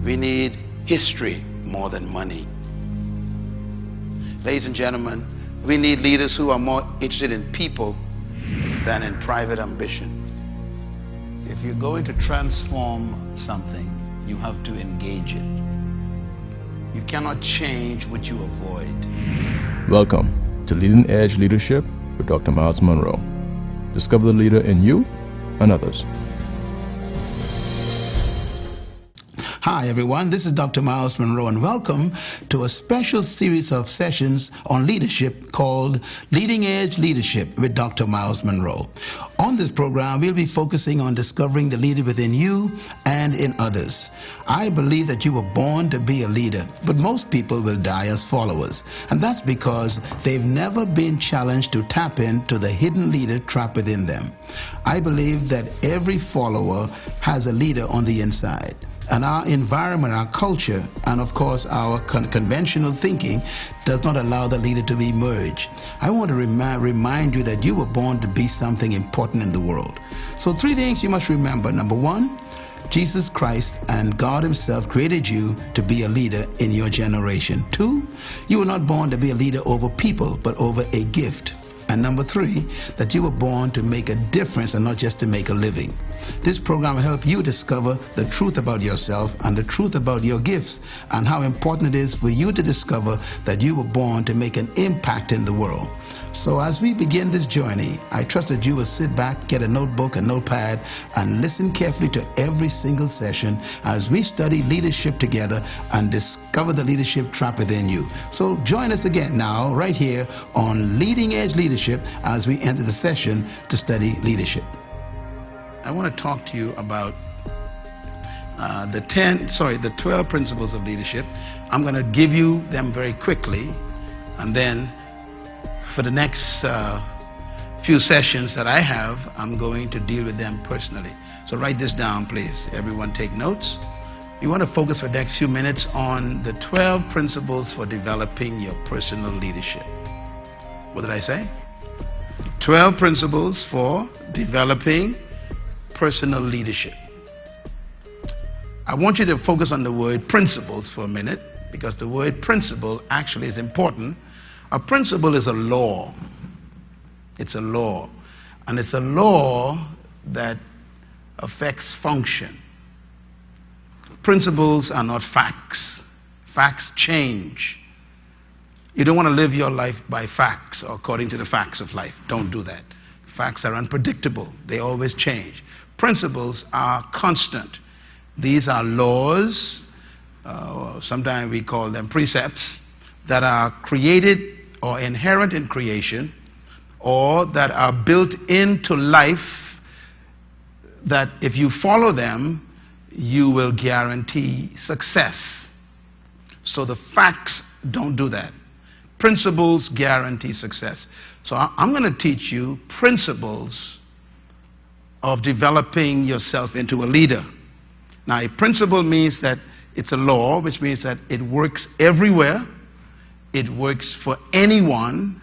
We need history more than money. Ladies and gentlemen, we need leaders who are more interested in people than in private ambition. If you're going to transform something, you have to engage it. You cannot change what you avoid. Welcome to Leading Edge Leadership with Dr. Myles Munroe. Discover the leader in you and others. Hi everyone, this is Dr. Myles Munroe, and welcome to a special series of sessions on leadership called Leading Edge Leadership with Dr. Myles Munroe. On this program, we'll be focusing on discovering the leader within you and in others. I believe that you were born to be a leader, but most people will die as followers, and that's because they've never been challenged to tap into the hidden leader trapped within them. I believe that every follower has a leader on the inside. And our environment, our culture, and of course our conventional thinking does not allow the leader to emerge. I want to remind you that you were born to be something important in the world. So 3 things you must remember. Number 1, Jesus Christ and God Himself created you to be a leader in your generation. 2, you were not born to be a leader over people, but over a gift. And number 3, that you were born to make a difference and not just to make a living. This program will help you discover the truth about yourself and the truth about your gifts, and how important it is for you to discover that you were born to make an impact in the world. So as we begin this journey, I trust that you will sit back, get a notebook, a notepad, and listen carefully to every single session as we study leadership together and discover the leadership trap within you. So join us again now, right here on Leading Edge Leadership, as we enter the session to study leadership. I want to talk to you about the 12 principles of leadership. I'm going to give you them very quickly, and then for the next few sessions that I have, I'm going to deal with them personally. So write this down, please. Everyone take notes. You want to focus for the next few minutes on the 12 principles for developing your personal leadership. What did I say? 12 principles for developing personal leadership. I want you to focus on the word principles for a minute, because the word principle actually is important. A principle is a law. It's a law. And it's a law that affects function. Principles are not facts. Facts change. You don't want to live your life by facts or according to the facts of life. Don't do that. Facts are unpredictable. They always change. Principles are constant. These are laws, sometimes we call them precepts, that are created or inherent in creation, or that are built into life, that if you follow them, you will guarantee success. So the facts don't do that. Principles guarantee success. So I'm going to teach you principles of developing yourself into a leader. Now, a principle means that it's a law, which means that it works everywhere, it works for anyone,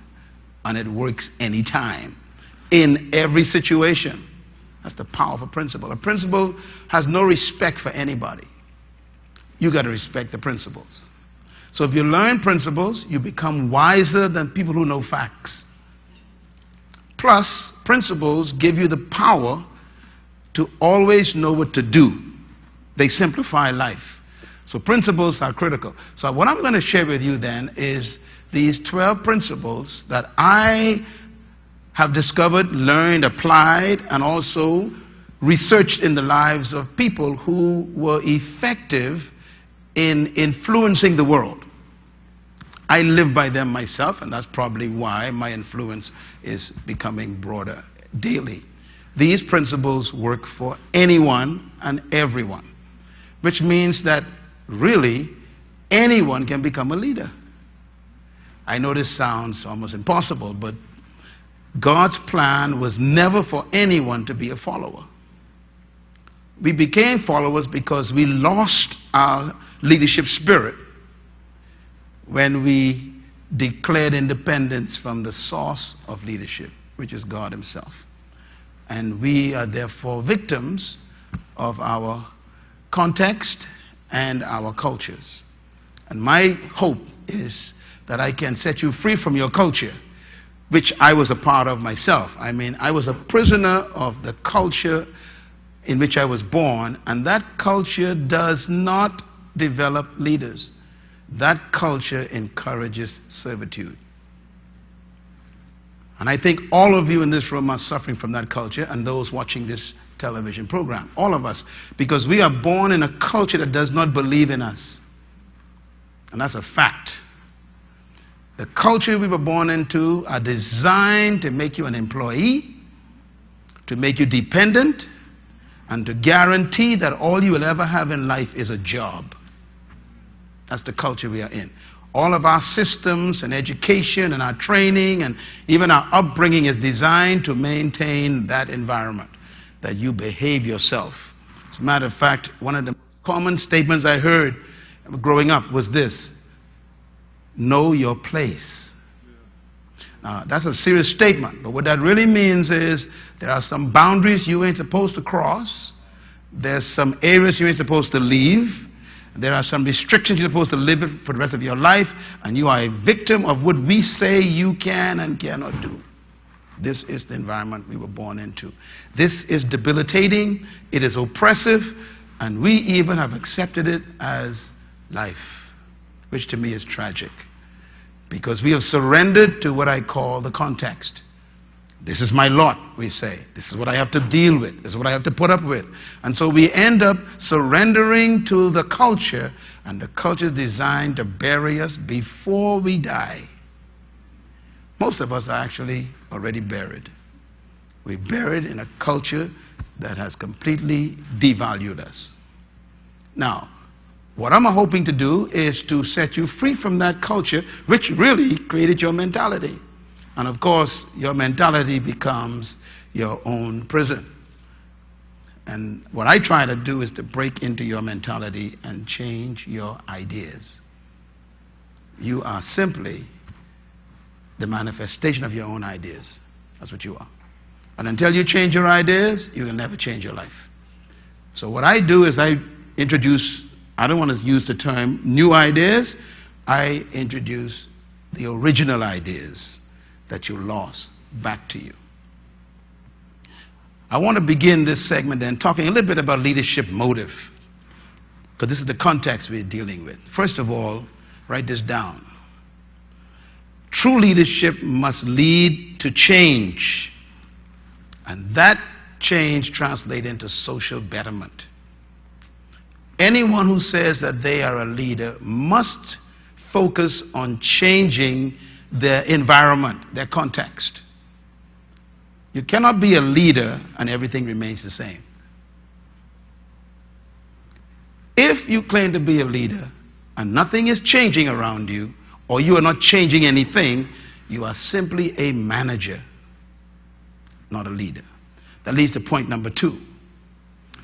and it works anytime, in every situation. That's the power of a principle. A principle has no respect for anybody. You got to respect the principles. So if you learn principles, you become wiser than people who know facts. Plus, principles give you the power to always know what to do. They simplify life. So principles are critical. So what I'm going to share with you then is these 12 principles that I have discovered, learned, applied, and also researched in the lives of people who were effective in influencing the world. I live by them myself, and that's probably why my influence is becoming broader daily. These principles work for anyone and everyone, which means that really anyone can become a leader. I know this sounds almost impossible, but God's plan was never for anyone to be a follower. We became followers because we lost our leadership spirit when we declared independence from the source of leadership, which is God Himself. And we are therefore victims of our context and our cultures. And my hope is that I can set you free from your culture, which I was a part of myself. I mean, I was a prisoner of the culture in which I was born, and that culture does not develop leaders. That culture encourages servitude. And I think all of you in this room are suffering from that culture, and those watching this television program, all of us, because we are born in a culture that does not believe in us. And that's a fact. The culture we were born into are designed to make you an employee, to make you dependent, and to guarantee that all you will ever have in life is a job. That's the culture we are in. All of our systems and education and our training and even our upbringing is designed to maintain that environment, that you behave yourself. As a matter of fact, one of the common statements I heard growing up was this: know your place. Now, that's a serious statement, but what that really means is there are some boundaries you ain't supposed to cross. There's some areas you ain't supposed to leave. There are some restrictions you're supposed to live with for the rest of your life, and you are a victim of what we say you can and cannot do. This is the environment we were born into. This is debilitating, it is oppressive, and we even have accepted it as life, which to me is tragic, because we have surrendered to what I call the context. This is my lot, we say. This is what I have to deal with. This is what I have to put up with. And so we end up surrendering to the culture, and the culture is designed to bury us before we die. Most of us are actually already buried. We're buried in a culture that has completely devalued us. Now, what I'm hoping to do is to set you free from that culture, which really created your mentality. And of course, your mentality becomes your own prison. And what I try to do is to break into your mentality and change your ideas. You are simply the manifestation of your own ideas. That's what you are. And until you change your ideas, you will never change your life. So what I do is I introduce, I don't want to use the term new ideas, I introduce the original ideas that you lost back to you. I want to begin this segment then talking a little bit about leadership motive, because this is the context we're dealing with. First of all, write this down. True leadership must lead to change, and that change translates into social betterment. Anyone who says that they are a leader must focus on changing their environment, their context. You cannot be a leader and everything remains the same. If you claim to be a leader and nothing is changing around you, or you are not changing anything, you are simply a manager, not a leader. That leads to point number 2.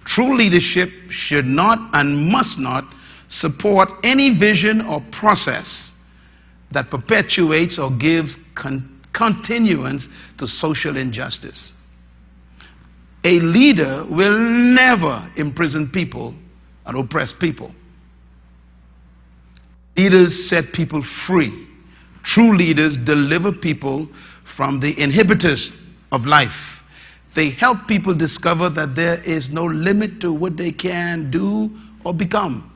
True leadership should not and must not support any vision or process that perpetuates or gives continuance to social injustice. A leader will never imprison people and oppress people. Leaders set people free. True leaders deliver people from the inhibitors of life. They help people discover that there is no limit to what they can do or become.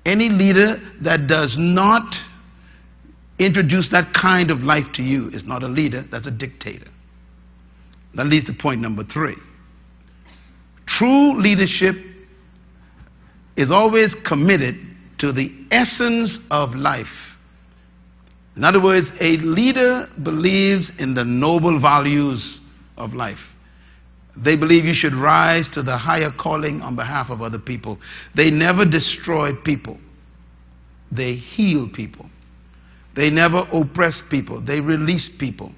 Any leader that does not introduce that kind of life to you is not a leader, that's a dictator. That leads to point number 3. True leadership is always committed to the essence of life. In other words, a leader believes in the noble values of life. They believe you should rise to the higher calling on behalf of other people. They never destroy people. They heal people. They never oppress people. They release people.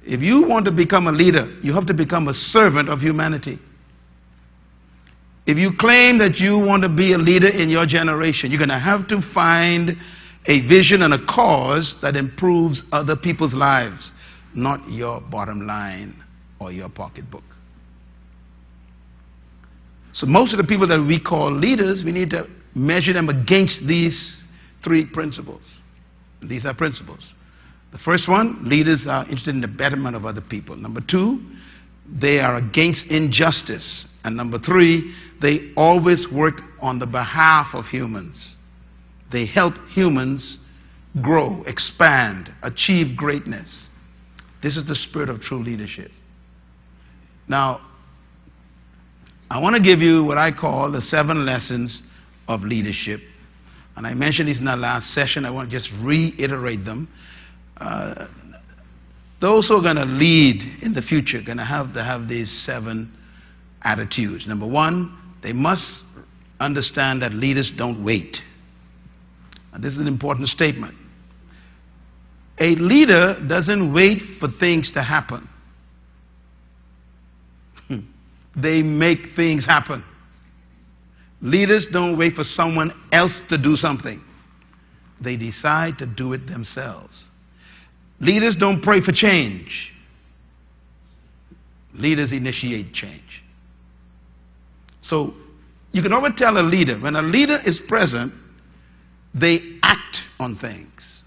If you want to become a leader, you have to become a servant of humanity. If you claim that you want to be a leader in your generation, you're going to have to find a vision and a cause that improves other people's lives, not your bottom line or your pocketbook. So most of the people that we call leaders, we need to measure them against these three principles. These are principles. The first one, leaders are interested in the betterment of other people. Number two, they are against injustice. And number three, they always work on the behalf of humans. They help humans grow, expand, achieve greatness. This is the spirit of true leadership. Now, I want to give you what I call the 7 lessons of leadership. And I mentioned these in our last session. I want to just reiterate them. Those who are going to lead in the future are going to have these 7 attitudes. Number one, they must understand that leaders don't wait. And this is an important statement. A leader doesn't wait for things to happen. They make things happen. Leaders don't wait for someone else to do something. They decide to do it themselves. Leaders don't pray for change. Leaders initiate change. So you can always tell a leader, when a leader is present, they act on things.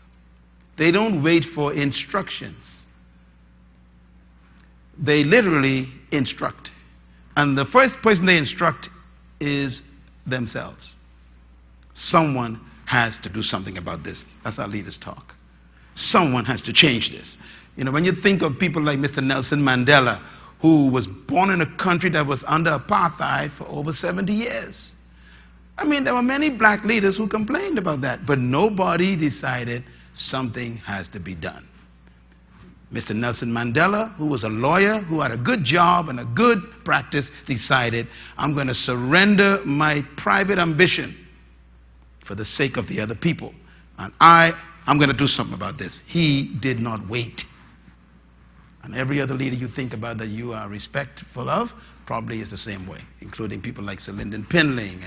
They don't wait for instructions. They literally instruct. And the first person they instruct is themselves. Someone has to do something about this. That's how leaders talk. Someone has to change this. You know, when you think of people like Mr. Nelson Mandela, who was born in a country that was under apartheid for over 70 years. I mean, there were many black leaders who complained about that, but nobody decided something has to be done. Mr. Nelson Mandela, who was a lawyer, who had a good job and a good practice, decided, I'm going to surrender my private ambition for the sake of the other people. And I'm going to do something about this. He did not wait. And every other leader you think about that you are respectful of probably is the same way, including people like Sir Lyndon Pinling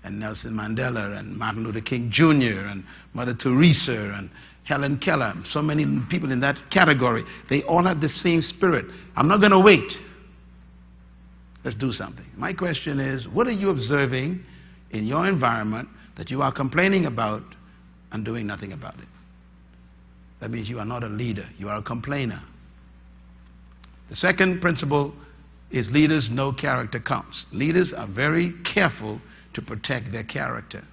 and Nelson Mandela and Martin Luther King Jr. and Mother Teresa and Helen Keller. So many people in that category. They all have the same spirit. I'm not going to wait. Let's do something. My question is, what are you observing in your environment that you are complaining about and doing nothing about it? That means you are not a leader. You are a complainer. The second principle is leaders know character counts. Leaders are very careful to protect their character.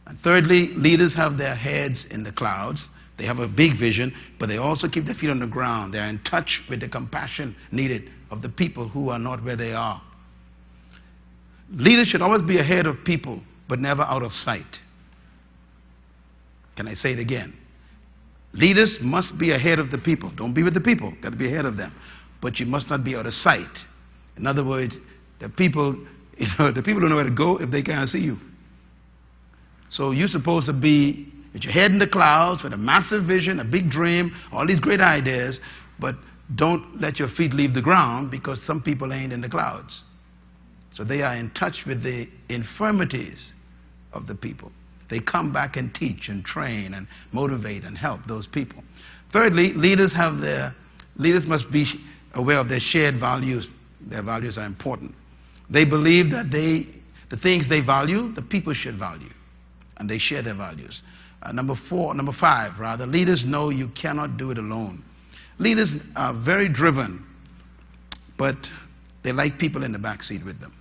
And thirdly, leaders have their heads in the clouds. They have a big vision, but they also keep their feet on the ground. They're in touch with the compassion needed of the people who are not where they are. Leaders should always be ahead of people, but never out of sight. Can I say it again? Leaders must be ahead of the people. Don't be with the people. Got to be ahead of them. But you must not be out of sight. In other words, the people don't know where to go if they can't see you. So you're supposed to be with your head in the clouds with a massive vision, a big dream, all these great ideas, but don't let your feet leave the ground because some people ain't in the clouds. So they are in touch with the infirmities of the people. They come back and teach and train and motivate and help those people. Thirdly, leaders must be aware of their shared values. Their values are important. They believe that the things they value, the people should value. And they share their values. Number 5, leaders know you cannot do it alone. Leaders are very driven, but they like people in the back seat with them.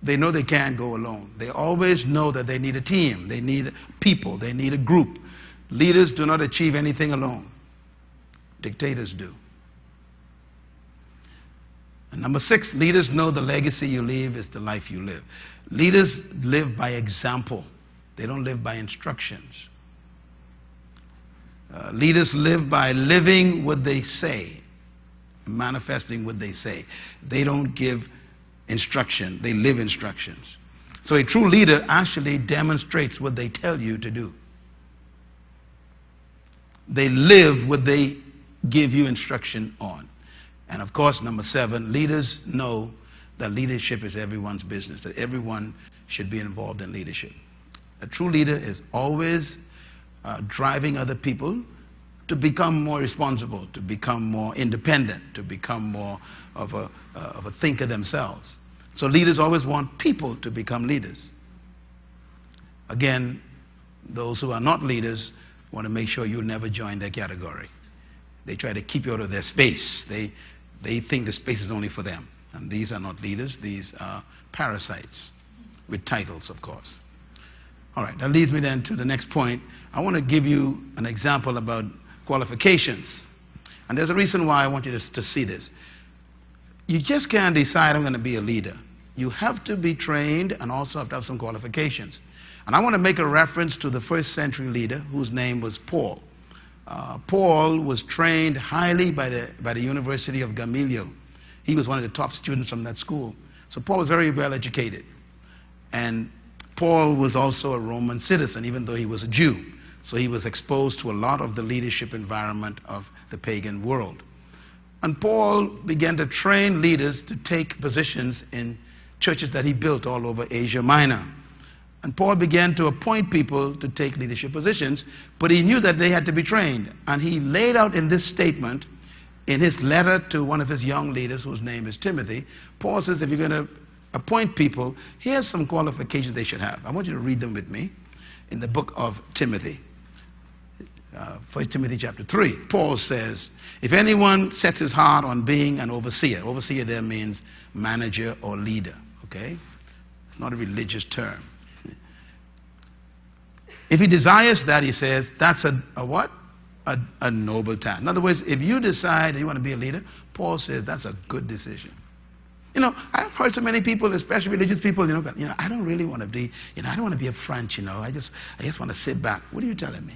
They know they can't go alone. They always know that they need a team. They need people. They need a group. Leaders do not achieve anything alone. Dictators do. And number 6, leaders know the legacy you leave is the life you live. Leaders live by example. They don't live by instructions. Leaders live by living what they say, manifesting what they say. They don't give instruction, they live instructions. So a true leader actually demonstrates what they tell you to do. They live what they give you instruction on. And of course, number 7, leaders know that leadership is everyone's business, that everyone should be involved in leadership. A true leader is always driving other people to become more responsible, to become more independent, to become more of a thinker themselves. So leaders always want people to become leaders. Again, those who are not leaders want to make sure you never join their category. They try to keep you out of their space. They think the space is only for them. And these are not leaders. These are parasites with titles, of course. All right, that leads me then to the next point. I want to give you an example about qualifications. And there's a reason why I want you to see this. You just can't decide I'm going to be a leader. You have to be trained and also have to have some qualifications. And I want to make a reference to the first century leader whose name was Paul. Paul was trained highly by the University of Gamaliel. He was one of the top students from that school. So Paul was very well educated. And Paul was also a Roman citizen, even though he was a Jew. So he was exposed to a lot of the leadership environment of the pagan world. And Paul began to train leaders to take positions in churches that he built all over Asia Minor. And Paul began to appoint people to take leadership positions, but he knew that they had to be trained. And he laid out in this statement, in his letter to one of his young leaders, whose name is Timothy, Paul says, if you're going to appoint people, here's some qualifications they should have. I want you to read them with me in the book of Timothy. 1 Timothy chapter 3. Paul says, if anyone sets his heart on being an overseer, overseer there means manager or leader, okay? It's not a religious term. If he desires that, he says, that's a what? A noble task. In other words, if you decide that you want to be a leader, Paul says that's a good decision. You know, I've heard so many people, especially religious people, you know, I don't really want to be, I don't want to be up front, I just want to sit back. What are you telling me?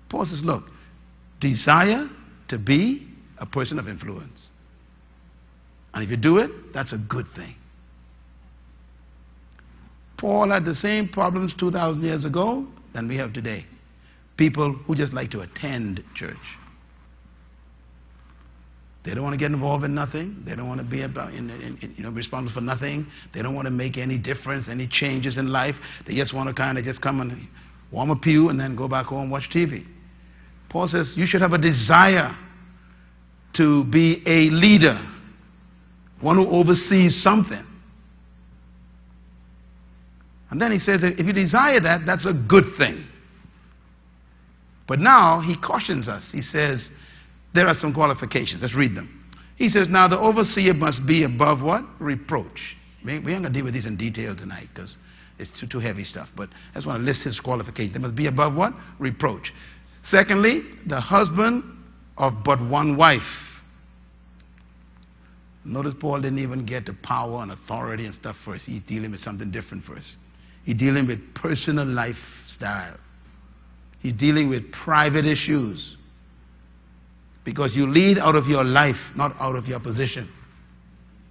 Paul says, look, desire to be a person of influence. And if you do it, that's a good thing. Paul had the same problems 2,000 years ago than we have today. People who just like to attend church. They don't want to get involved in nothing. They don't want to be responsible for nothing. They don't want to make any difference, any changes in life. They just want to kind of just come and warm a pew and then go back home and watch TV. Paul says you should have a desire to be a leader, one who oversees something. And then he says that if you desire that, that's a good thing. But now he cautions us. He says there are some qualifications. Let's read them. He says, now the overseer must be above what? Reproach. We ain't going to deal with these in detail tonight because it's too heavy stuff. But I just want to list his qualifications. They must be above what? Reproach. Secondly, the husband of but one wife. Notice Paul didn't even get to power and authority and stuff first. He's dealing with something different first. He's dealing with personal lifestyle. He's dealing with private issues. Because you lead out of your life, not out of your position.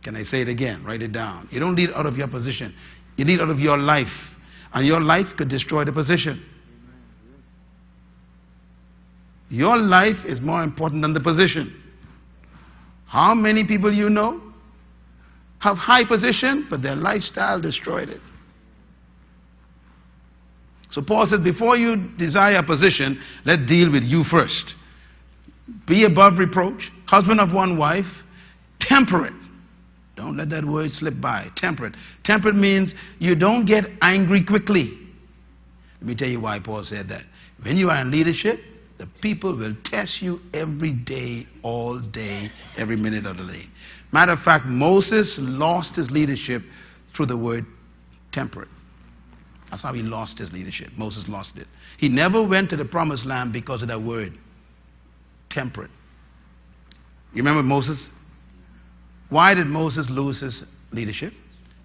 Can I say it again? Write it down. You don't lead out of your position. You lead out of your life. And your life could destroy the position. Your life is more important than the position. How many people you know have high position, but their lifestyle destroyed it? So Paul said, before you desire a position, let's deal with you first. Be above reproach, husband of one wife, temperate. Don't let that word slip by. Temperate. Temperate means you don't get angry quickly. Let me tell you why Paul said that. When you are in leadership, the people will test you every day, all day, every minute of the day. Matter of fact, Moses lost his leadership through the word temperate. That's how he lost his leadership. Moses lost it. He never went to the promised land because of that word. Temperate. You remember Moses? Why did Moses lose his leadership?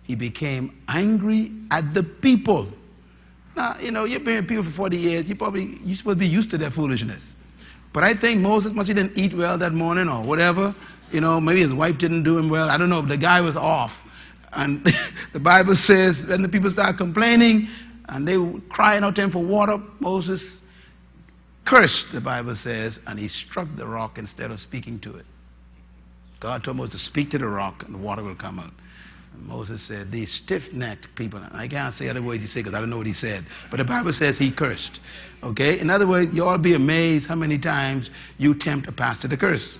He became angry at the people. Now, you've been with people for 40 years. You're supposed to be used to their foolishness. But I think Moses he didn't eat well that morning or whatever. Maybe his wife didn't do him well. I don't know. But the guy was off. And the Bible says when the people started complaining and they were crying out to him for water, Moses cursed, the Bible says, and he struck the rock instead of speaking to it. God told Moses to speak to the rock and the water will come out. And Moses said, these stiff-necked people, I can't say other words he said because I don't know what he said, but the Bible says he cursed. Okay? In other words, you all be amazed how many times you tempt a pastor to curse.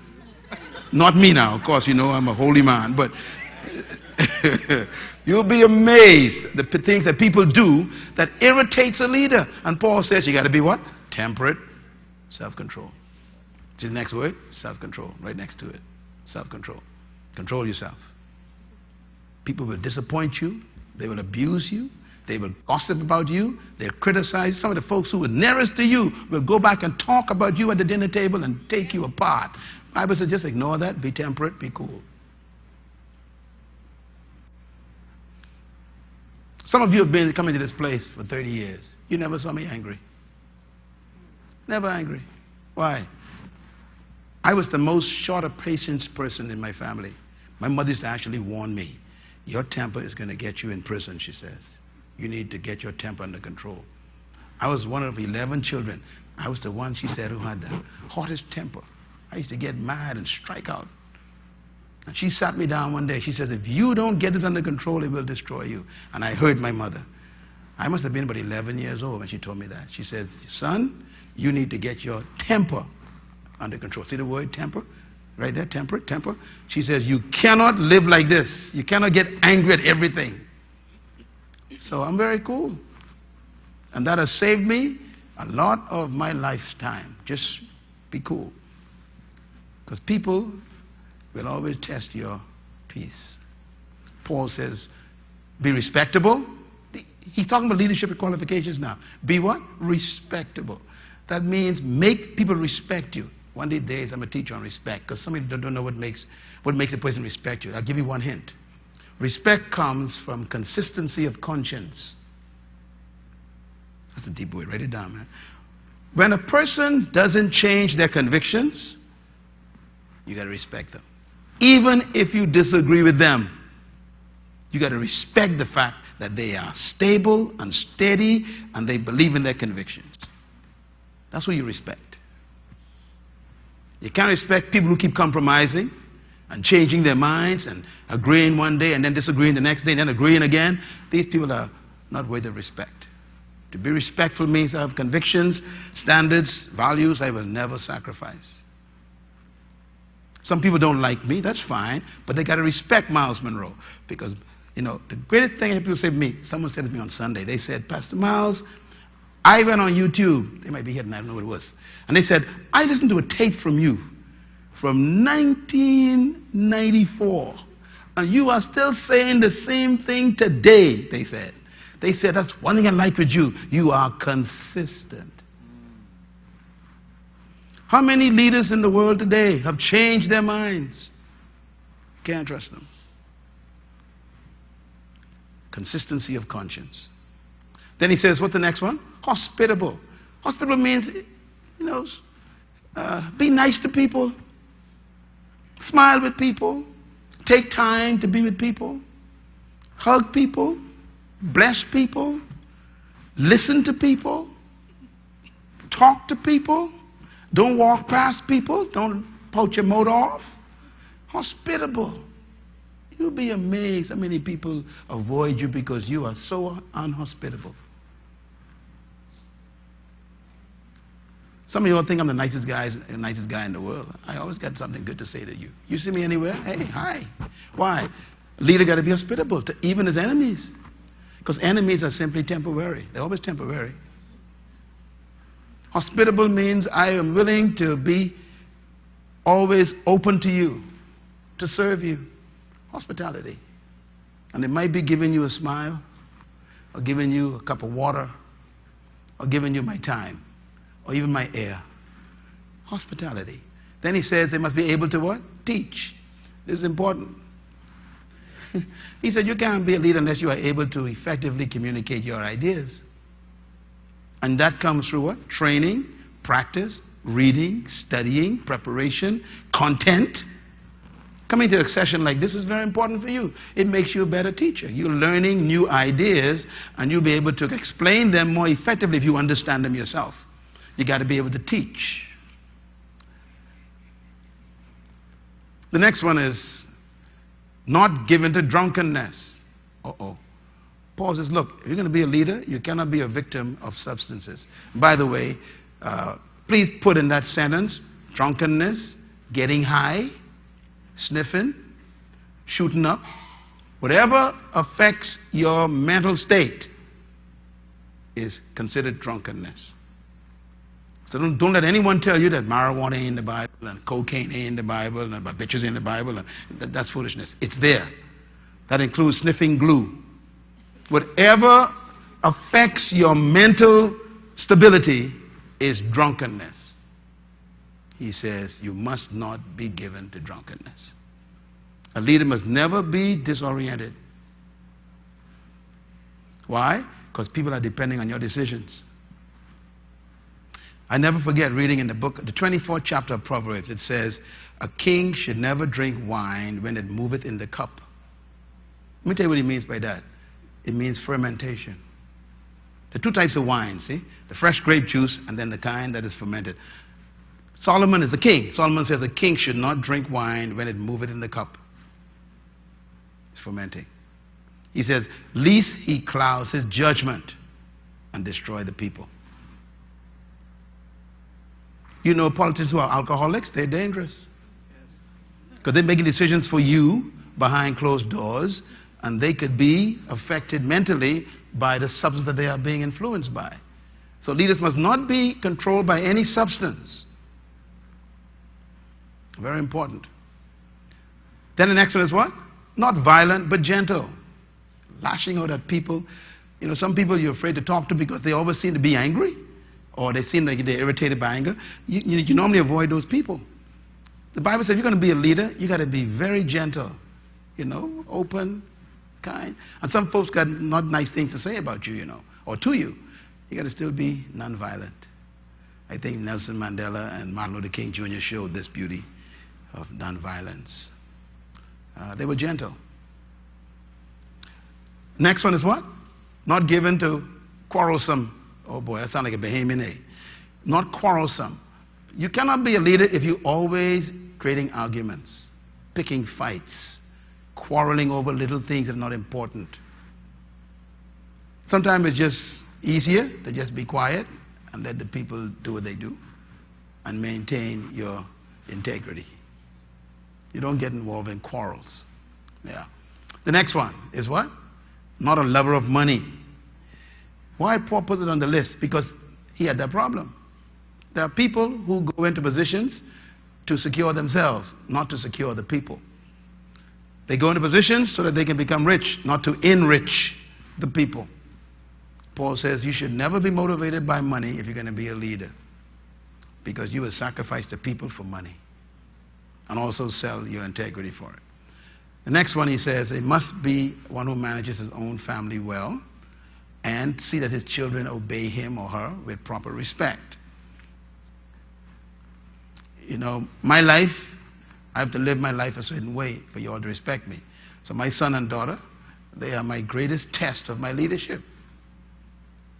Not me now, of course, I'm a holy man, but You'll be amazed the things that people do that irritates a leader. And Paul says you got to be what? Temperate, self-control. See the next word? Self-control. Right next to it. Self-control. Control yourself. People will disappoint you. They will abuse you. They will gossip about you. They'll criticize. Some of the folks who were nearest to you will go back and talk about you at the dinner table and take you apart. The Bible says just ignore that. Be temperate. Be cool. Some of you have been coming to this place for 30 years. You never saw me angry. Never angry. Why? I was the most short of patience person in my family. My mother used to actually warn me. Your temper is going to get you in prison, she says. You need to get your temper under control. I was one of 11 children. I was the one, she said, who had the hottest temper. I used to get mad and strike out. And she sat me down one day. She says, if you don't get this under control, it will destroy you. And I heard my mother. I must have been about 11 years old when she told me that. She said, son, you need to get your temper under control. See the word temper? Right there, temper, temper. She says, you cannot live like this. You cannot get angry at everything. So I'm very cool. And that has saved me a lot of my lifetime. Just be cool. Because people will always test your peace. Paul says, be respectable. He's talking about leadership qualifications now. Be what? Respectable. That means make people respect you. One of these days I'm going to teach you on respect, because some of you don't know what makes a person respect you. I'll give you one hint. Respect comes from consistency of conscience. That's a deep word. Write it down, man. When a person doesn't change their convictions, you got to respect them. Even if you disagree with them, you got to respect the fact that they are stable and steady and they believe in their convictions. That's what you respect. You can't respect people who keep compromising and changing their minds and agreeing one day and then disagreeing the next day and then agreeing again. These people are not worthy of respect. To be respectful means I have convictions, standards, values I will never sacrifice. Some people don't like me, that's fine, but they got to respect Myles Munroe. Because, you know, the greatest thing people say to me, someone said to me on Sunday, they said, Pastor Myles, I went on YouTube. They might be here and I don't know what it was. And they said, I listened to a tape from you from 1994. And you are still saying the same thing today, they said. They said, that's one thing I like with you. You are consistent. How many leaders in the world today have changed their minds? Can't trust them. Consistency of conscience. Then he says, what's the next one? Hospitable. Hospitable means, you know, be nice to people, smile with people, take time to be with people, hug people, bless people, listen to people, talk to people, don't walk past people, don't pout your motor off. Hospitable. You'll be amazed how many people avoid you because you are so unhospitable. Some of you all think I'm the nicest guy in the world. I always got something good to say to you. You see me anywhere? Hey, hi. Why? A leader got to be hospitable to even his enemies. Because enemies are simply temporary. They're always temporary. Hospitable means I am willing to be always open to you, to serve you. Hospitality. And it might be giving you a smile, or giving you a cup of water, or giving you my time, or even my air. Hospitality. Then he says they must be able to what? Teach. This is important. He said you can't be a leader unless you are able to effectively communicate your ideas. And that comes through what? Training, practice, reading, studying, preparation, content. Coming to a session like this is very important for you. It makes you a better teacher. You're learning new ideas and you'll be able to explain them more effectively if you understand them yourself. You got to be able to teach. The next one is not given to drunkenness. Paul says, look, if you're going to be a leader, you cannot be a victim of substances. By the way, please put in that sentence, drunkenness, getting high, sniffing, shooting up, Whatever affects your mental state is considered drunkenness. So don't let anyone tell you that marijuana ain't in the Bible and cocaine ain't in the Bible and bitches ain't in the Bible. And that's foolishness. It's there. That includes sniffing glue. Whatever affects your mental stability is drunkenness. He says you must not be given to drunkenness. A leader must never be disoriented. Why? Because people are depending on your decisions. I never forget reading in the book, the 24th chapter of Proverbs, it says, a king should never drink wine when it moveth in the cup. Let me tell you what he means by that. It means fermentation. There are two types of wine, see? The fresh grape juice and then the kind that is fermented. Solomon is the king. Solomon says a king should not drink wine when it moveth in the cup. It's fermenting. He says, lest he clouds his judgment and destroy the people. You know, politicians who are alcoholics, they're dangerous. Because they're making decisions for you behind closed doors, and they could be affected mentally by the substance that they are being influenced by. So leaders must not be controlled by any substance. Very important. Then the next one is what? Not violent, but gentle. Lashing out at people. You know, some people you're afraid to talk to because they always seem to be angry, or they seem like they're irritated by anger. You normally avoid those people. The Bible says if you're going to be a leader, you got to be very gentle, you know, open, kind. And some folks got not nice things to say about you, you know, or to you. You got to still be nonviolent. I think Nelson Mandela and Martin Luther King Jr. showed this beauty of nonviolence. They were gentle. Next one is what? Not given to quarrelsome. Oh boy, that sounds like a Bahamian name. Not quarrelsome. You cannot be a leader if you're always creating arguments, picking fights, quarreling over little things that are not important. Sometimes it's just easier to just be quiet and let the people do what they do and maintain your integrity. You don't get involved in quarrels. Yeah. The next one is what? Not a lover of money. Why Paul put it on the list? Because he had that problem. There are people who go into positions to secure themselves, not to secure the people. They go into positions so that they can become rich, not to enrich the people. Paul says you should never be motivated by money if you're going to be a leader, because you will sacrifice the people for money and also sell your integrity for it. The next one, he says, it must be one who manages his own family well and see that his children obey him or her with proper respect. You know, my life, I have to live my life a certain way for you all to respect me. So my son and daughter, they are my greatest test of my leadership.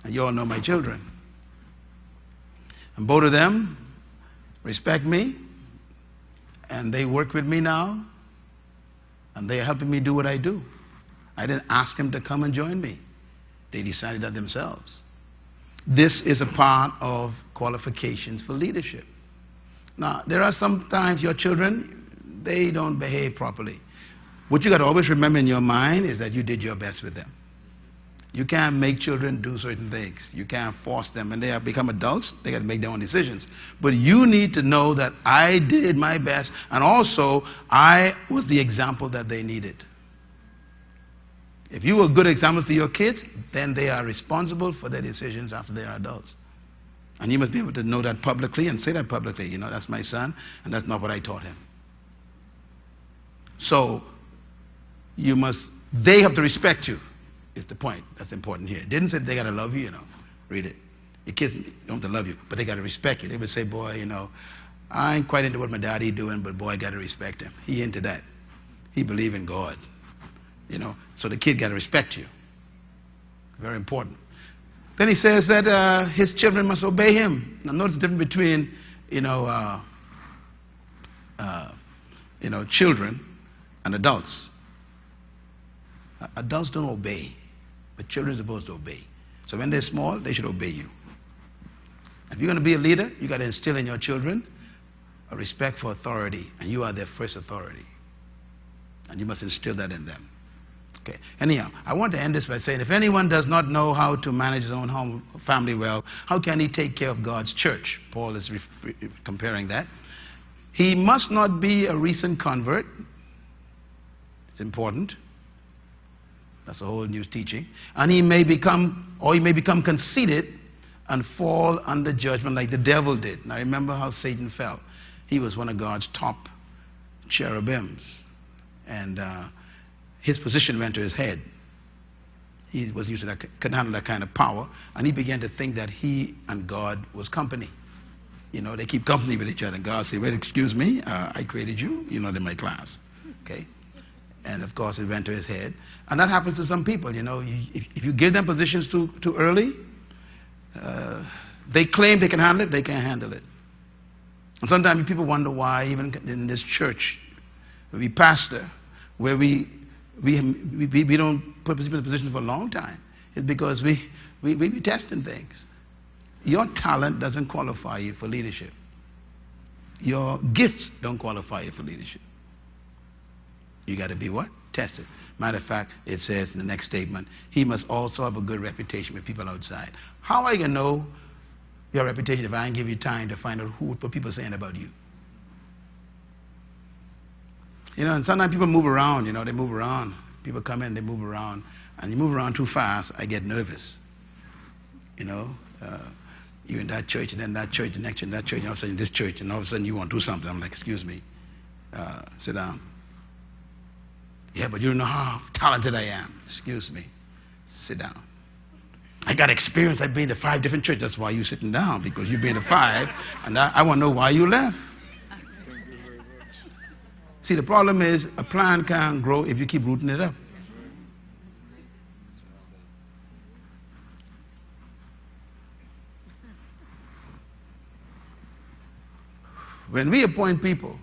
And you all know my children. And both of them respect me, and they work with me now, and they are helping me do what I do. I didn't ask them to come and join me. They decided that themselves. This is a part of qualifications for leadership. Now, there are sometimes your children, they don't behave properly. What you got to always remember in your mind is that you did your best with them. You can't make children do certain things. You can't force them. When they have become adults, they got to make their own decisions. But you need to know that I did my best, and also I was the example that they needed. If you were good examples to your kids, then they are responsible for their decisions after they are adults. And you must be able to know that publicly and say that publicly. You know, that's my son, and that's not what I taught him. So, they have to respect you, is the point that's important here. It didn't say they got to love you, you know. Read it. Your kids don't have to love you, but they got to respect you. They would say, boy, you know, I ain't quite into what my daddy doing, but boy, I got to respect him. He into that. He believe in God. You know, so the kid got to respect you. Very important. Then he says that his children must obey him. Now notice the difference between, children and adults. Adults don't obey, but children are supposed to obey. So when they're small, they should obey you. If you're going to be a leader, you got to instill in your children a respect for authority, and you are their first authority. And you must instill that in them. Okay. Anyhow, I want to end this by saying, if anyone does not know how to manage his own home, family well, how can he take care of God's church? Paul is comparing that. He must not be a recent convert. It's important. That's a whole new teaching. And he may become conceited and fall under judgment like the devil did. Now remember how Satan fell. He was one of God's top cherubims. And his position went to his head. He was used to that, couldn't handle that kind of power. And he began to think that he and God was company. You know, they keep company with each other. And God said, well, excuse me, I created you. You're not in my class. Okay? And of course, it went to his head. And that happens to some people, you know. If you give them positions too early, they claim they can handle it, they can't handle it. And sometimes people wonder why, even in this church, we pastor, where we don't put people in position for a long time. It's because we be testing things. Your talent doesn't qualify you for leadership. Your gifts don't qualify you for leadership. You got to be what? Tested. Matter of fact, it says in the next statement, he must also have a good reputation with people outside. How are you going to know your reputation if I don't give you time to find out what people are saying about you? You know, and sometimes people move around, you know, they move around. People come in, they move around. And you move around too fast, I get nervous. You know, you're in that church, and then that church, the next church, that church, and all of a sudden this church, and all of a sudden you want to do something. I'm like, excuse me, sit down. Yeah, but you don't know how talented I am. Excuse me. Sit down. I got experience. I've been to 5 different churches. That's why you're sitting down, because you've been to 5, and I want to know why you left. See, the problem is a plant can't grow if you keep rooting it up. When we appoint people,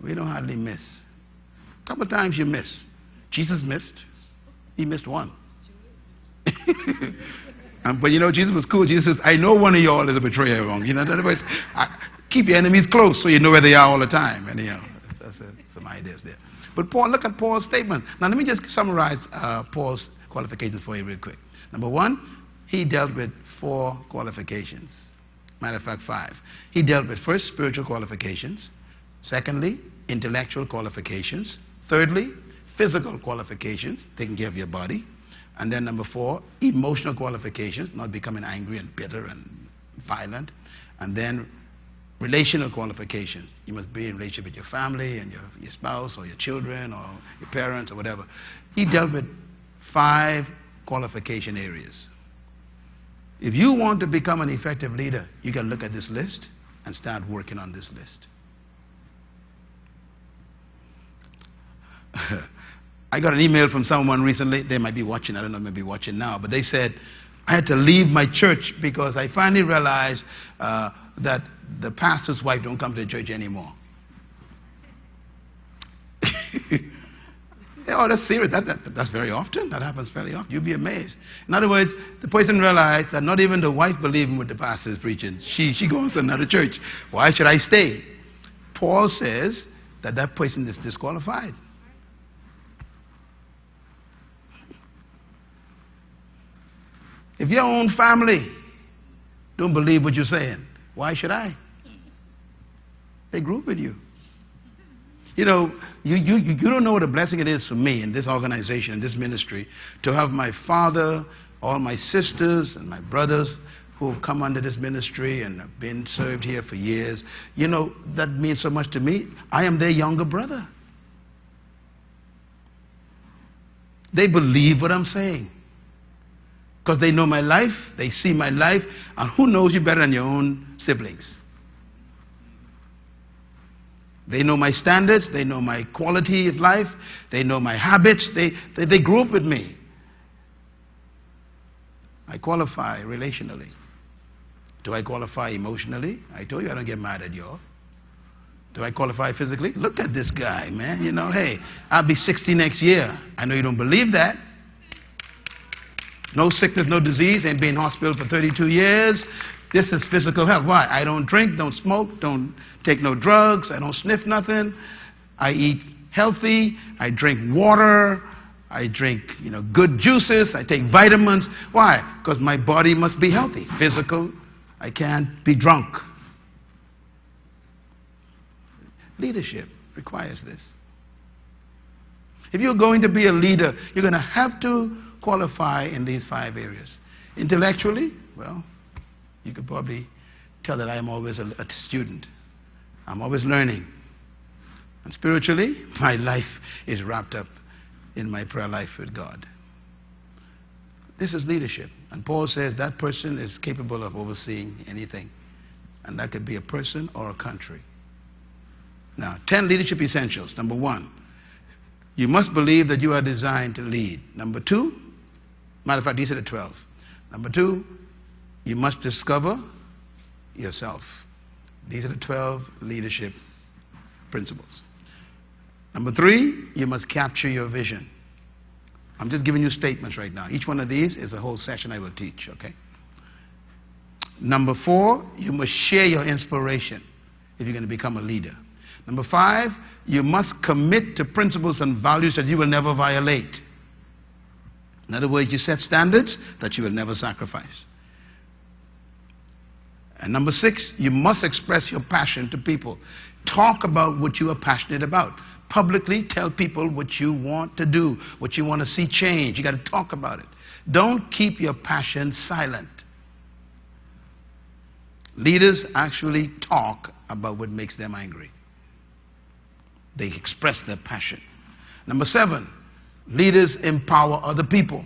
we don't hardly miss. A couple of times you miss. Jesus missed. He missed one. But you know, Jesus was cool. Jesus says, I know one of y'all is a betrayer wrong. You know, in other words, keep your enemies close so you know where they are all the time. And, you know, that's some ideas there. But Paul, look at Paul's statement. Now, let me just summarize Paul's qualifications for you real quick. Number 1, he dealt with 4 qualifications. Matter of fact, 5. He dealt with, first, spiritual qualifications. Secondly, intellectual qualifications. Thirdly, physical qualifications, taking care of your body. And then number 4, emotional qualifications, not becoming angry and bitter and violent. And then relational qualifications. You must be in relationship with your family and your spouse or your children or your parents or whatever. He dealt with 5 qualification areas. If you want to become an effective leader, you got to look at this list and start working on this list. I got an email from someone recently. They might be watching. I don't know, maybe watching now. But they said, I had to leave my church because I finally realized that the pastor's wife don't come to the church anymore. Oh, that's serious. That's very often. That happens fairly often. You'll be amazed. In other words, the person realized that not even the wife believing what the pastor is preaching. She goes to another church. Why should I stay? Paul says that that person is disqualified. If your own family don't believe what you're saying, why should I? They grew up with you. You know, you don't know what a blessing it is for me in this organization, in this ministry, to have my father, all my sisters and my brothers who have come under this ministry and have been served here for years. You know, that means so much to me. I am their younger brother. They believe what I'm saying. Because they know my life, they see my life, and who knows you better than your own siblings? They know my standards, they know my quality of life, they know my habits, they grew up with me. I qualify relationally. Do I qualify emotionally? I told you I don't get mad at y'all. Do I qualify physically? Look at this guy, man. You know, hey, I'll be 60 next year. I know you don't believe that. No sickness, no disease, ain't been in hospital for 32 years. This is physical health. Why? I don't drink, don't smoke, don't take no drugs, I don't sniff nothing. I eat healthy. I drink water. I drink, good juices. I take vitamins. Why? Because my body must be healthy. Physical. I can't be drunk. Leadership requires this. If you're going to be a leader, you're going to have to qualify in these 5 areas. Intellectually, well, you could probably tell that I am always a student. I'm always learning. And spiritually, my life is wrapped up in my prayer life with God. This is leadership. And Paul says that person is capable of overseeing anything. And that could be a person or a country. Now, 10 leadership essentials. Number 1, you must believe that you are designed to lead. Number 2, matter of fact, these are the 12. Number 2, you must discover yourself. These are the 12 leadership principles. Number 3, you must capture your vision. I'm just giving you statements right now. Each one of these is a whole session I will teach, okay? Number 4, you must share your inspiration if you're going to become a leader. Number 5, you must commit to principles and values that you will never violate. In other words, you set standards that you will never sacrifice. And number 6, you must express your passion to people. Talk about what you are passionate about. Publicly tell people what you want to do, what you want to see change. You got to talk about it. Don't keep your passion silent. Leaders actually talk about what makes them angry. They express their passion. Number 7, leaders empower other people.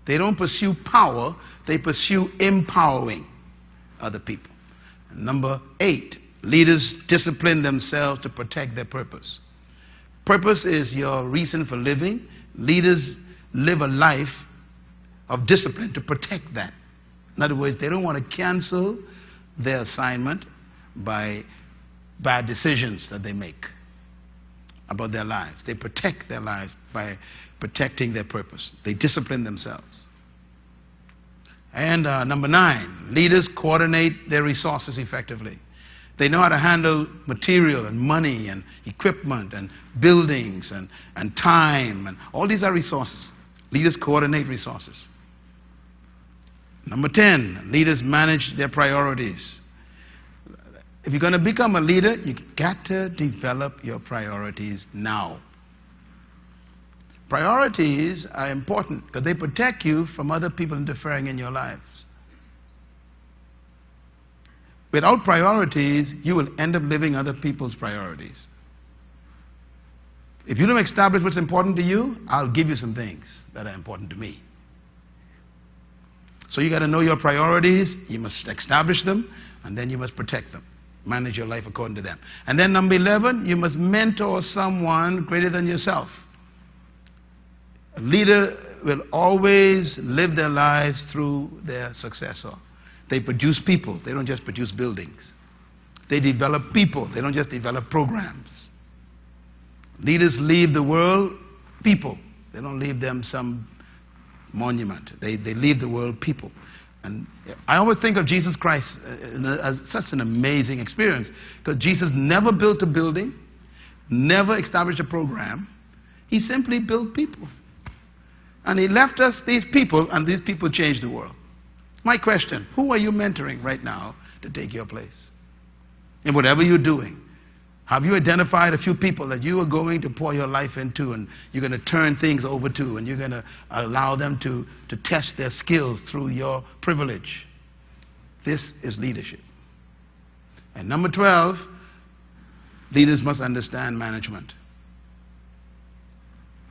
They don't pursue power, they pursue empowering other people. And number 8, leaders discipline themselves to protect their purpose. Purpose is your reason for living. Leaders live a life of discipline to protect that. In other words, they don't want to cancel their assignment by bad decisions that they make about their lives. They protect their lives by protecting their purpose. They discipline themselves. And number 9, leaders coordinate their resources effectively. They know how to handle material and money and equipment and buildings and time. And all these are resources. Leaders coordinate resources. Number 10, leaders manage their priorities. If you're going to become a leader, you've got to develop your priorities now. Priorities are important because they protect you from other people interfering in your lives. Without priorities, you will end up living other people's priorities. If you don't establish what's important to you, I'll give you some things that are important to me. So you got to know your priorities, you must establish them, and then you must protect them. Manage your life according to them. And then number 11, you must mentor someone greater than yourself. A leader will always live their lives through their successor. They produce people. They don't just produce buildings. They develop people. They don't just develop programs. Leaders leave the world people. They don't leave them some monument. They leave the world people. And I always think of Jesus Christ as such an amazing experience because Jesus never built a building, never established a program. He simply built people. And he left us these people, and these people changed the world. My question, who are you mentoring right now to take your place? In whatever you're doing, have you identified a few people that you are going to pour your life into and you're going to turn things over to and you're going to allow them to test their skills through your privilege? This is leadership. And number 12, leaders must understand management.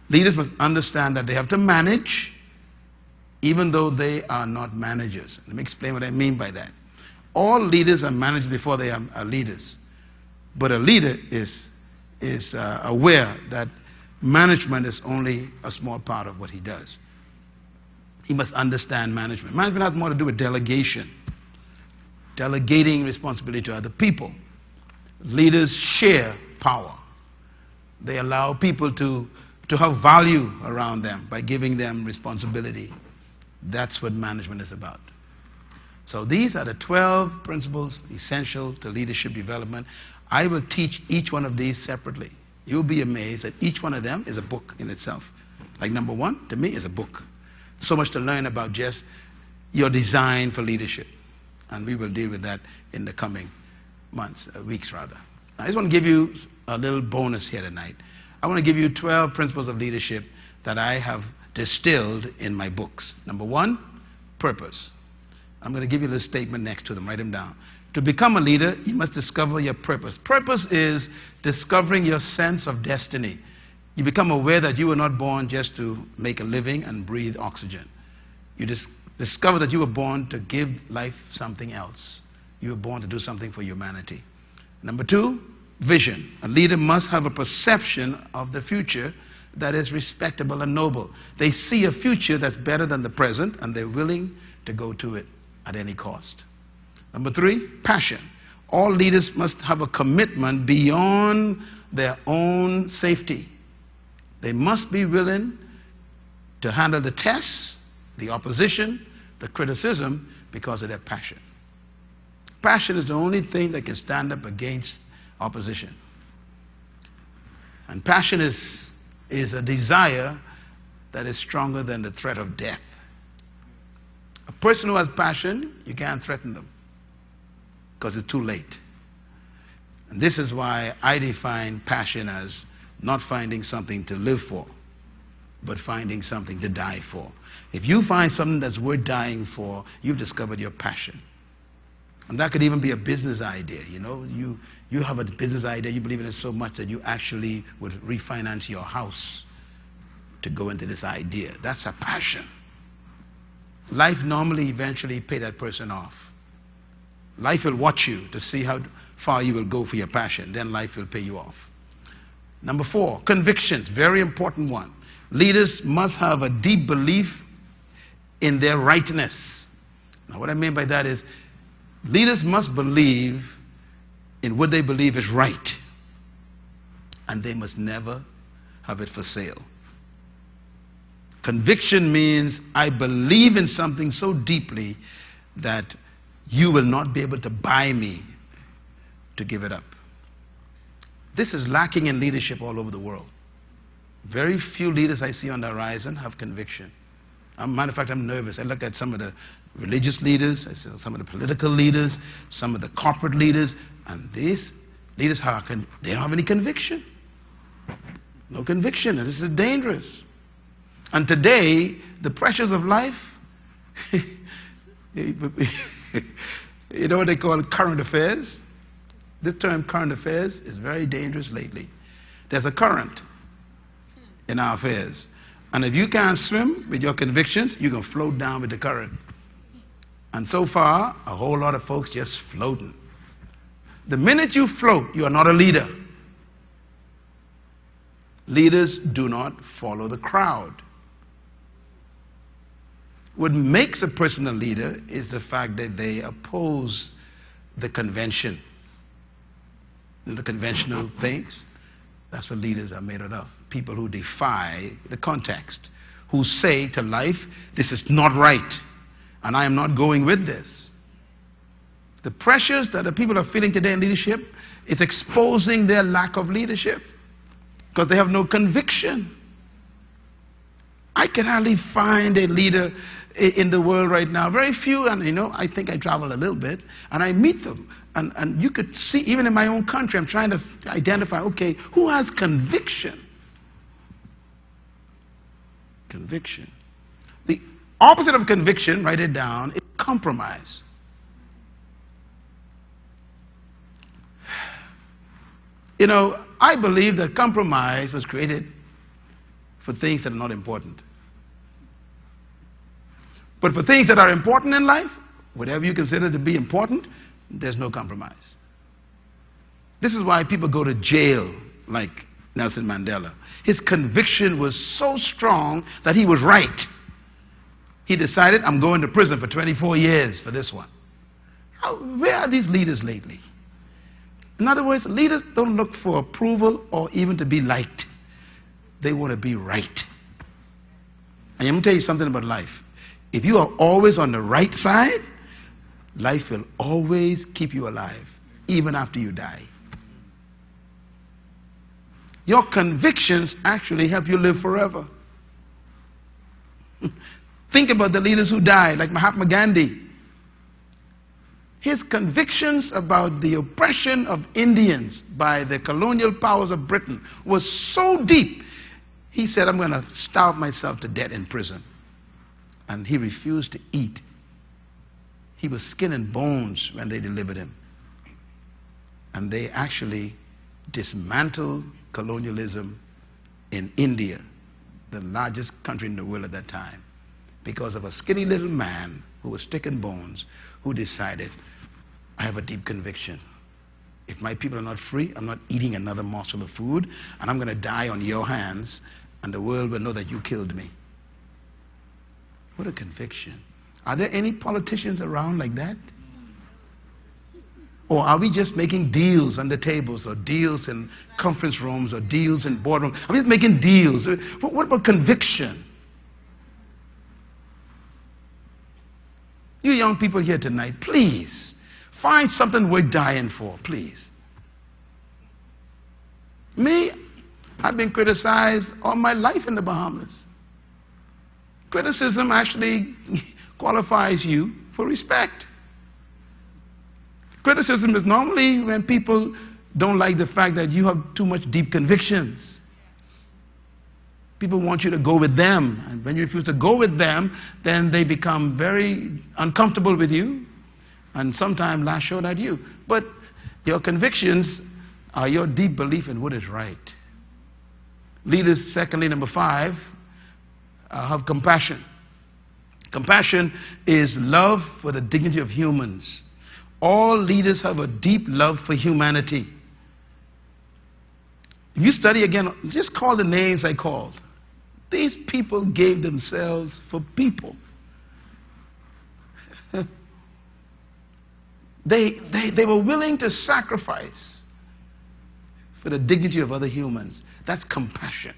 Leaders must understand that they have to manage even though they are not managers. Let me explain what I mean by that. All leaders are managers before they are leaders. But a leader is aware that management is only a small part of what he does. He must understand management. Management has more to do with delegation, delegating responsibility to other people. Leaders share power. They allow people to have value around them by giving them responsibility. That's what management is about. So these are the 12 principles essential to leadership development. I will teach each one of these separately. You'll be amazed that each one of them is a book in itself. Like number one, to me, is a book. So much to learn about just your design for leadership. And we will deal with that in the coming months, weeks rather. I just want to give you a little bonus here tonight. I want to give you 12 principles of leadership that I have distilled in my books. Number one, purpose. I'm going to give you a little statement next to them. Write them down. To become a leader, you must discover your purpose. Purpose is discovering your sense of destiny. You become aware that you were not born just to make a living and breathe oxygen. You discover that you were born to give life something else. You were born to do something for humanity. Number two, vision. A leader must have a perception of the future that is respectable and noble. They see a future that's better than the present, and they're willing to go to it at any cost. Number three, passion. All leaders must have a commitment beyond their own safety. They must be willing to handle the tests, the opposition, the criticism because of their passion. Passion is the only thing that can stand up against opposition. And passion is a desire that is stronger than the threat of death. A person who has passion, you can't threaten them because it's too late. And this is why I define passion as not finding something to live for, but finding something to die for. If you find something that's worth dying for, you've discovered your passion. And that could even be a business idea. You know, you have a business idea, you believe in it so much that you actually would refinance your house to go into this idea. That's a passion. Life normally eventually pay that person off. Life will watch you to see how far you will go for your passion. Then life will pay you off. Number four, convictions. Very important one. Leaders must have a deep belief in their rightness. Now what I mean by that is leaders must believe in what they believe is right. And they must never have it for sale. Conviction means I believe in something so deeply that you will not be able to buy me to give it up. This is lacking in leadership all over the world. Very few leaders I see on the horizon have conviction. Matter of fact, I'm nervous. I look at some of the religious leaders, I see some of the political leaders, some of the corporate leaders, and these leaders, they don't have any conviction. No conviction, and this is dangerous. And today, the pressures of life, you know what they call current affairs? This term current affairs is very dangerous lately. There's a current in our affairs. And if you can't swim with your convictions, you can float down with the current. And so far, a whole lot of folks just floating. The minute you float, you are not a leader. Leaders do not follow the crowd. What makes a person a leader is the fact that they oppose the convention. The conventional things. That's what leaders are made out of. People who defy the context. Who say to life, this is not right. And I am not going with this. The pressures that the people are feeling today in leadership is exposing their lack of leadership. Because they have no conviction. I can hardly find a leader in the world right now. Very few, and you know, I think I travel a little bit, and I meet them. And you could see, even in my own country, I'm trying to identify, okay, who has conviction? Conviction. The opposite of conviction, write it down, is compromise. You know, I believe that compromise was created for things that are not important. But for things that are important in life, whatever you consider to be important, there's no compromise. This is why people go to jail like Nelson Mandela. His conviction was so strong that he was right. He decided, I'm going to prison for 24 years for this one. Where are these leaders lately? In other words, leaders don't look for approval or even to be liked. They want to be right. And I'm going to tell you something about life. If you are always on the right side, life will always keep you alive, even after you die. Your convictions actually help you live forever. Think about the leaders who died, like Mahatma Gandhi. His convictions about the oppression of Indians by the colonial powers of Britain was so deep. He said, I'm going to starve myself to death in prison. And he refused to eat. He was skin and bones when they delivered him. And they actually dismantled colonialism in India, the largest country in the world at that time, because of a skinny little man who was stick and bones, who decided, I have a deep conviction. If my people are not free, I'm not eating another morsel of food, and I'm going to die on your hands, and the world will know that you killed me. What a conviction. Are there any politicians around like that? Or are we just making deals under tables, or deals in conference rooms, or deals in boardrooms? Are we just making deals? What about conviction? You young people here tonight, please, find something worth dying for, please. Me, I've been criticized all my life in the Bahamas. Criticism actually qualifies you for respect. Criticism is normally when people don't like the fact that you have too much deep convictions. People want you to go with them, and when you refuse to go with them, then they become very uncomfortable with you and sometimes lash out at you. But your convictions are your deep belief in what is right. Leaders, secondly, number 5, have compassion. Compassion is love for the dignity of humans. All leaders have a deep love for humanity. If you study again, just call the names I called. These people gave themselves for people. They were willing to sacrifice for the dignity of other humans. That's compassion.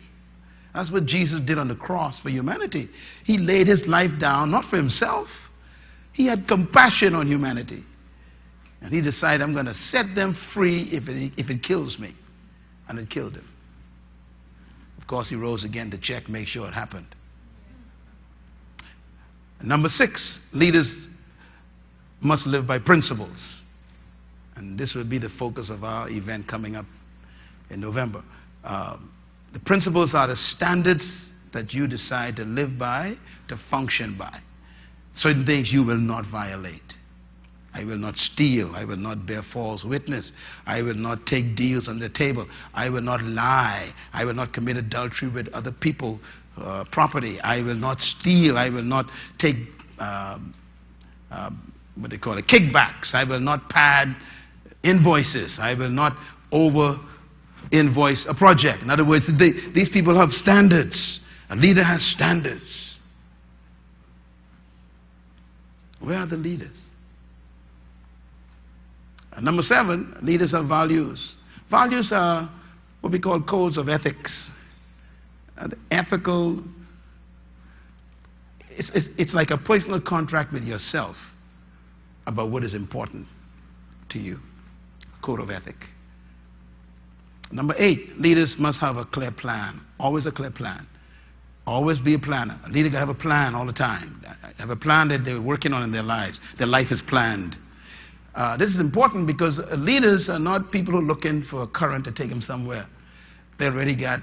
That's what Jesus did on the cross for humanity. He laid his life down, not for himself. He had compassion on humanity. And he decided, I'm going to set them free if it kills me. And it killed him. Of course, he rose again to check, make sure it happened. Number 6, leaders must live by principles. And this will be the focus of our event coming up in November. The principles are the standards that you decide to live by, to function by. Certain things you will not violate. I will not steal. I will not bear false witness. I will not take deals on the table. I will not lie. I will not commit adultery with other people's property. I will not steal. I will not take what they call it, kickbacks. I will not pad invoices. I will not over invoice a project. In other words, these people have standards. A leader has standards. Where are the leaders? Number 7, leaders have values. Values are what we call codes of ethics. The ethical, it's like a personal contract with yourself about what is important to you. Code of ethic. Number 8, leaders must have a clear plan. Always a clear plan. Always be a planner. A leader got to have a plan all the time. Have a plan that they're working on in their lives. Their life is planned. This is important because leaders are not people who are looking for a current to take them somewhere. They already got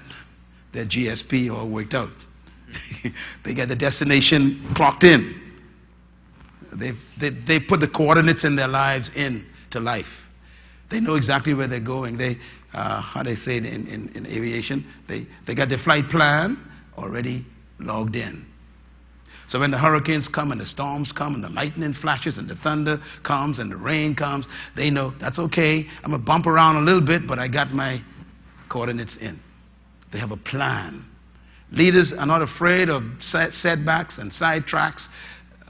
their GSP all worked out. They got the destination clocked in. They put the coordinates in their lives into life. They know exactly where they're going. They, how they say it in aviation, they got their flight plan already logged in. So when the hurricanes come and the storms come and the lightning flashes and the thunder comes and the rain comes, they know that's okay. I'm going to bump around a little bit, but I got my coordinates in. They have a plan. Leaders are not afraid of setbacks and side tracks.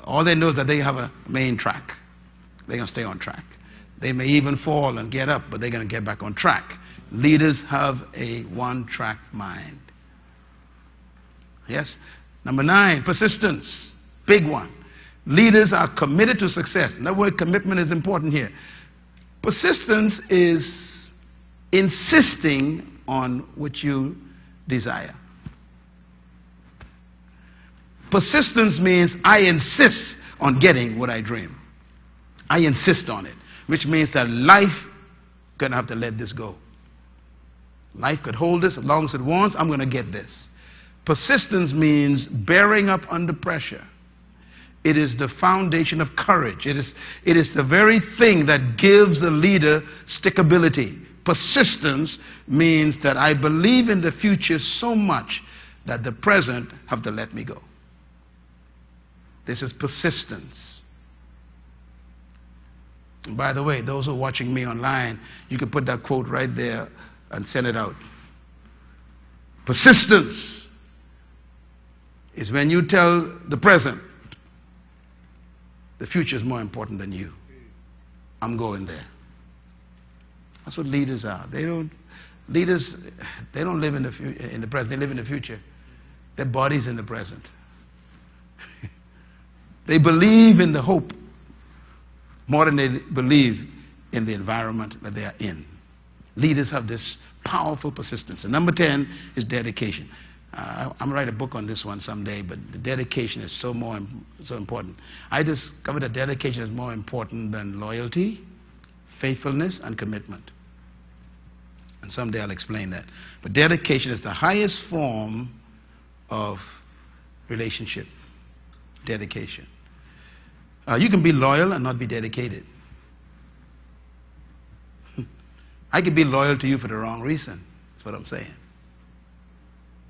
All they know is that they have a main track. They're going to stay on track. They may even fall and get up, but they're going to get back on track. Leaders have a one-track mind. Yes? Number 9, persistence. Big one. Leaders are committed to success. That word commitment is important here. Persistence is insisting on what you desire. Persistence means I insist on getting what I dream. I insist on it, which means that life gonna have to let this go. Life could hold this as long as it wants. I'm going to get this. Persistence means bearing up under pressure. It is the foundation of courage. It is the very thing that gives the leader stickability. Persistence means that I believe in the future so much that the present have to let me go. This is persistence. And by the way, those who are watching me online, you can put that quote right there and send it out. Persistence is when you tell the present, the future is more important than you. I'm going there. That's what leaders are. Leaders don't live in the present. They live in the future. Their body's in the present. They believe in the hope more than they believe in the environment that they are in. Leaders have this powerful persistence. And number 10 is dedication. I'm going to write a book on this one someday, but the dedication is so important. I discovered that dedication is more important than loyalty, faithfulness, and commitment. And someday I'll explain that. But dedication is the highest form of relationship. Dedication. You can be loyal and not be dedicated. I could be loyal to you for the wrong reason. That's what I'm saying.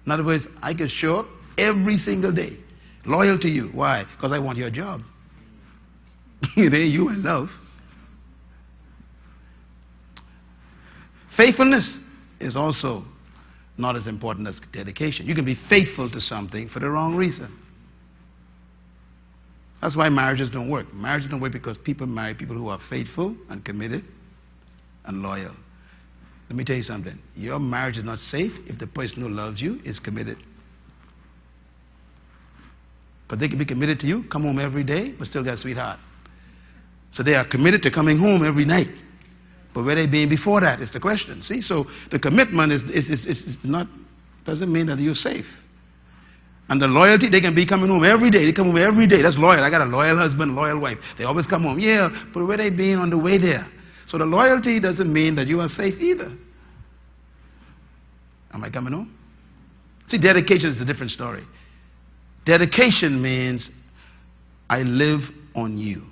In other words, I could show up every single day, loyal to you. Why? Because I want your job. There you and love. Faithfulness is also not as important as dedication. You can be faithful to something for the wrong reason. That's why marriages don't work. Marriages don't work because people marry people who are faithful and committed and loyal. Let me tell you something. Your marriage is not safe if the person who loves you is committed. Because they can be committed to you, come home every day, but still got a sweetheart. So they are committed to coming home every night. But where they been before that is the question. See, so the commitment doesn't mean that you're safe. And the loyalty, they can be coming home every day. They come home every day. That's loyal. I got a loyal husband, loyal wife. They always come home. Yeah, but where they been on the way there? So the loyalty doesn't mean that you are safe either. Am I coming home? See, dedication is a different story. Dedication means I live on you.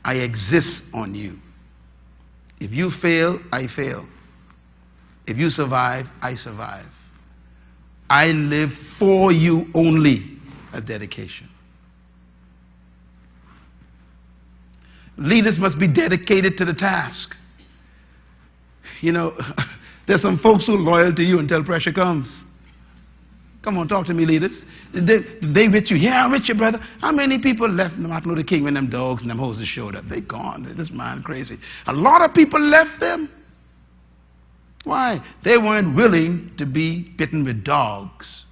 I exist on you. If you fail, I fail. If you survive, I survive. I live for you only as dedication. Leaders must be dedicated to the task. You know, there's some folks who are loyal to you until pressure comes. Come on, talk to me, leaders. They with you. Yeah, I'm with you, brother. How many people left Martin Luther King when them dogs and them hoses showed up? They gone. This man crazy. A lot of people left them. Why? They weren't willing to be bitten with dogs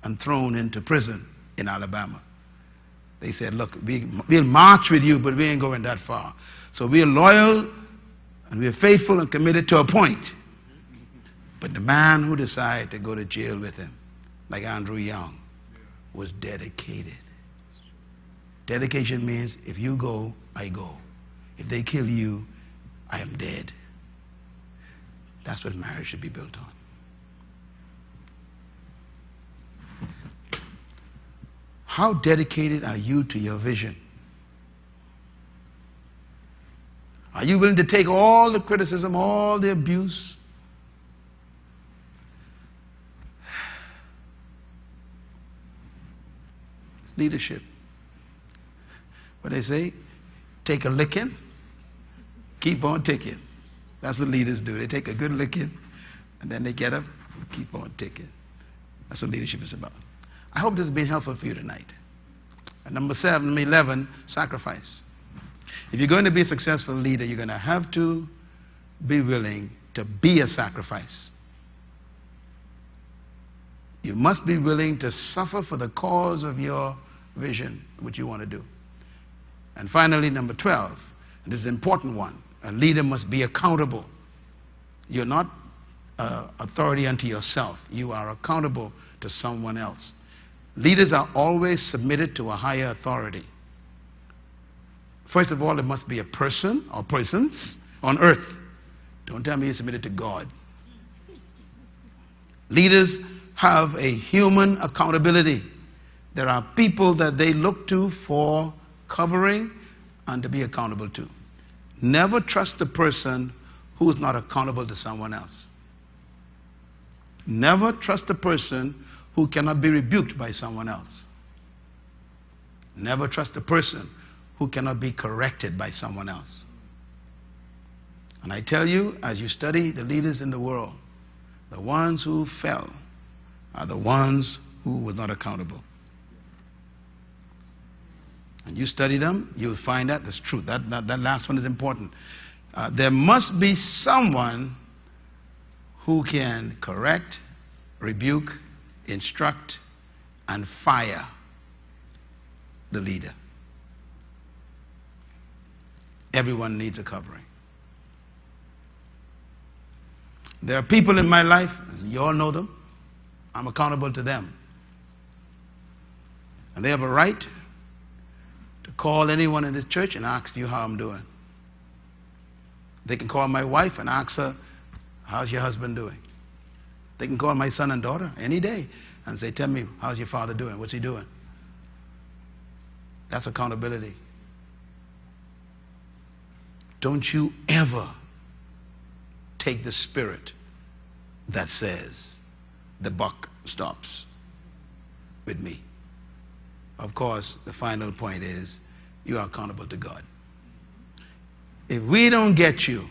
and thrown into prison in Alabama. They said, look, we'll march with you, but we ain't going that far. So we're loyal and we're faithful and committed to a point. But the man who decided to go to jail with him, like Andrew Young, was dedicated. Dedication means if you go, I go. If they kill you, I am dead. That's what marriage should be built on. How dedicated are you to your vision? Are you willing to take all the criticism, all the abuse? Leadership. What they say, take a licking, keep on ticking. That's what leaders do. They take a good licking, and then they get up and keep on ticking. That's what leadership is about. I hope this has been helpful for you tonight. And number 11, sacrifice. If you're going to be a successful leader, you're going to have to be willing to be a sacrifice. You must be willing to suffer for the cause of your vision, what you want to do. And finally, number 12, and this is an important one, a leader must be accountable. You're not authority unto yourself. You are accountable to someone else. Leaders are always submitted to a higher authority. First of all, it must be a person or persons on earth. Don't tell me you're submitted to God. Leaders have a human accountability. There are people that they look to for covering and to be accountable to. Never trust a person who is not accountable to someone else. Never trust a person who cannot be rebuked by someone else. Never trust a person who cannot be corrected by someone else. And I tell you, as you study the leaders in the world, the ones who fell are the ones who were not accountable. And you study them, you'll find that that's true. That last one is important. There must be someone who can correct, rebuke, instruct, and fire the leader. Everyone needs a covering. There are people in my life, you all know them, I'm accountable to them. And they have a right to call anyone in this church and ask you how I'm doing. They can call my wife and ask her, how's your husband doing? They can call my son and daughter any day and say, tell me, how's your father doing? What's he doing? That's accountability. Don't you ever take the spirit that says the buck stops with me. Of course, the final point is you are accountable to God. If we don't get you,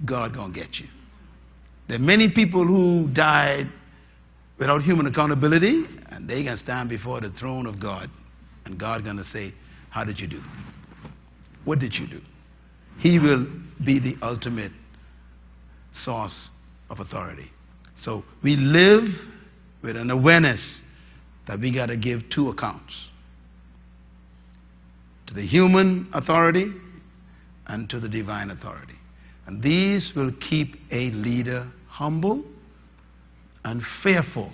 God gonna get you. There are many people who died without human accountability, and they can stand before the throne of God, and God gonna say, how did you do? What did you do? He will be the ultimate source of authority. So we live with an awareness that we got to give two accounts: to the human authority and to the divine authority. And these will keep a leader humble and fearful.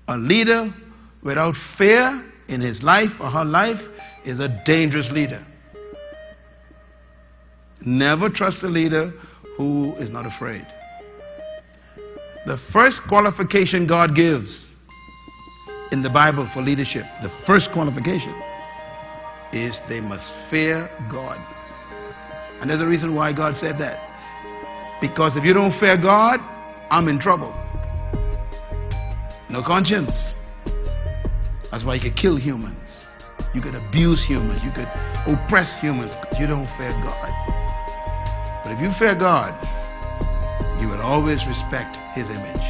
A leader without fear in his life or her life is a dangerous leader. Never trust a leader who is not afraid. The first qualification God gives in the Bible for leadership, the first qualification is they must fear God. And there's a reason why God said that. Because if you don't fear God, I'm in trouble. No conscience. That's why you could kill humans. You could abuse humans. You could oppress humans because you don't fear God. But if you fear God, you will always respect His image.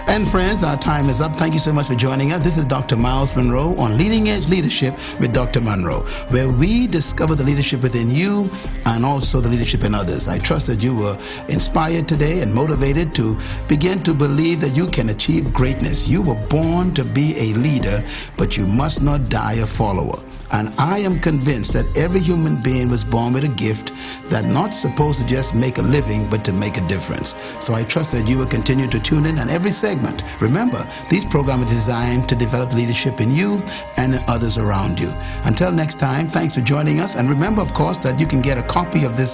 And friends, our time is up. Thank you so much for joining us. This is Dr. Myles Munroe on Leading Edge Leadership with Dr. Munroe, where we discover the leadership within you and also the leadership in others. I trust that you were inspired today and motivated to begin to believe that you can achieve greatness. You were born to be a leader, but you must not die a follower. And I am convinced that every human being was born with a gift that's not supposed to just make a living, but to make a difference. So I trust that you will continue to tune in on every segment. Remember, these programs are designed to develop leadership in you and in others around you. Until next time, thanks for joining us. And remember, of course, that you can get a copy of this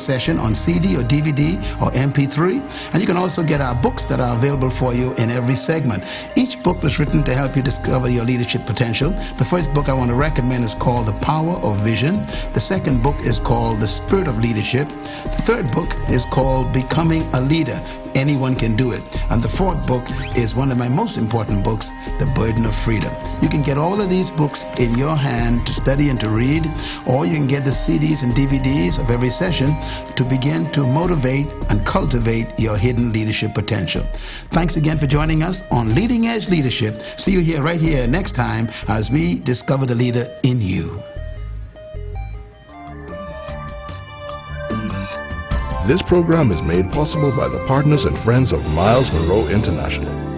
session on CD or DVD or MP3. And you can also get our books that are available for you in every segment. Each book was written to help you discover your leadership potential. The first book I want to recommend is called The Power of Vision. The second book is called The Spirit of Leadership. The third book is called Becoming a Leader. Anyone can do it. And the fourth book is one of my most important books, The Burden of Freedom. You can get all of these books in your hand to study and to read, or you can get the CDs and DVDs of every session to begin to motivate and cultivate your hidden leadership potential. Thanks again for joining us on Leading Edge Leadership. See you here, right here, next time as we discover the leader in you. This program is made possible by the partners and friends of Myles Munroe International.